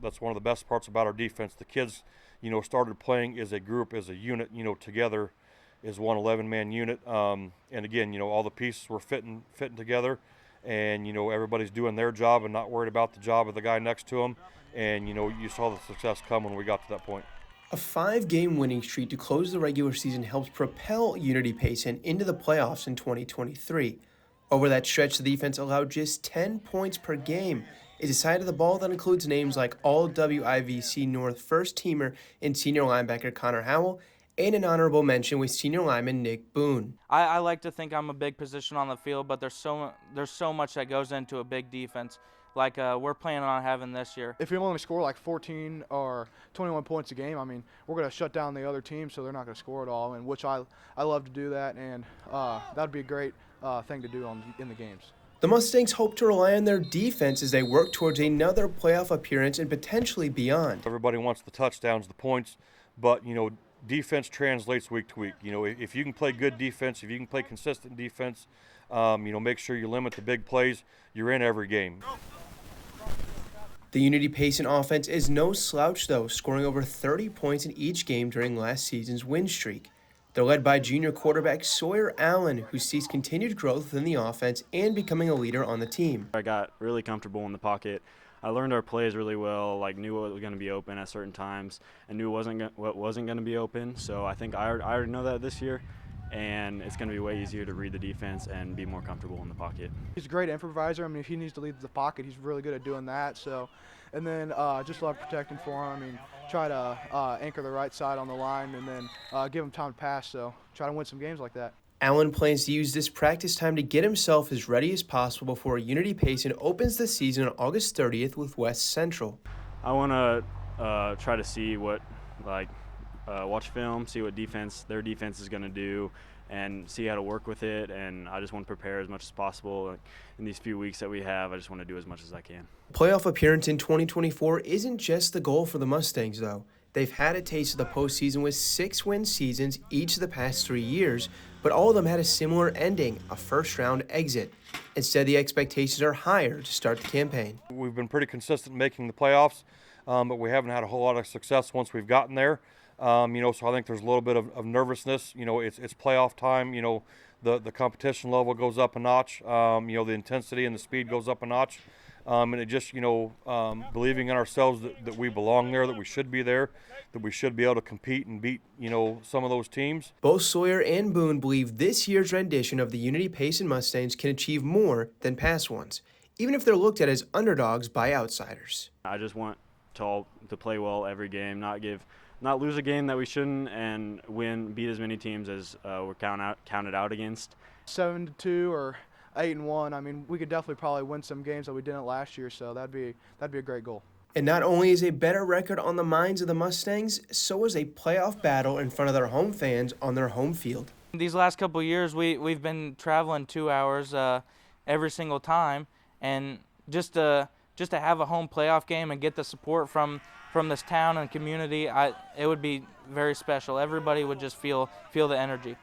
that's one of the best parts about our defense. The kids, started playing as a group, as a unit, together as one 11-man unit. And again, all the pieces were fitting together, and everybody's doing their job and not worried about the job of the guy next to them. And you saw the success come when we got to that point. A 5-game winning streak to close the regular season helps propel Unity Payson into the playoffs in 2023. Over that stretch, the defense allowed just 10 points per game, a side of the ball that includes names like All-WIVC North first-teamer and senior linebacker Connor Howell, and an honorable mention with senior lineman Nick Boone. I like to think I'm a big position on the field, but there's so much that goes into a big defense, like we're planning on having this year. If we only score like 14 or 21 points a game, I mean, we're going to shut down the other team, so they're not going to score at all, and which I love to do that, and that would be a great thing to do in the games. The Mustangs hope to rely on their defense as they work towards another playoff appearance and potentially beyond. Everybody wants the touchdowns, the points, but, defense translates week to week. If you can play good defense, if you can play consistent defense, make sure you limit the big plays, you're in every game. The Unity Payson offense is no slouch, though, scoring over 30 points in each game during last season's win streak. They're led by junior quarterback Sawyer Allen, who sees continued growth within the offense and becoming a leader on the team. I got really comfortable in the pocket. I learned our plays really well, knew what was going to be open at certain times and knew what wasn't going to be open. So I think I already know that this year, and it's going to be way easier to read the defense and be more comfortable in the pocket. He's a great improviser. I mean, if he needs to lead the pocket, he's really good at doing that. So, and then just love protecting for him. I mean, try to anchor the right side on the line and then give him time to pass. So try to win some games like that. Allen plans to use this practice time to get himself as ready as possible before Unity Payson opens the season on August 30th with West Central. I want to try to see what, watch film, see what their defense is going to do, and see how to work with it. And I just want to prepare as much as possible. In these few weeks that we have, I just want to do as much as I can. Playoff appearance in 2024 isn't just the goal for the Mustangs, though. They've had a taste of the postseason with 6-win seasons each of the past 3 years, but all of them had a similar ending, a first-round exit. Instead, the expectations are higher to start the campaign. We've been pretty consistent in making the playoffs, but we haven't had a whole lot of success once we've gotten there. So I think there's a little bit of nervousness. It's playoff time. The competition level goes up a notch. The intensity and the speed goes up a notch. And it just, believing in ourselves that we belong there, that we should be there, that we should be able to compete and beat, some of those teams. Both Sawyer and Boone believe this year's rendition of the Unity Payson Mustangs can achieve more than past ones, even if they're looked at as underdogs by outsiders. I just want to play well every game, not lose a game that we shouldn't, and beat as many teams as we're counted out against. 7-2 or 8-1. I mean, we could definitely probably win some games that we didn't last year, so that'd be a great goal. And not only is a better record on the minds of the Mustangs, so is a playoff battle in front of their home fans on their home field. These last couple of years, we've been traveling 2 hours every single time, and just to have a home playoff game and get the support from this town and community, it would be very special. Everybody would just feel the energy.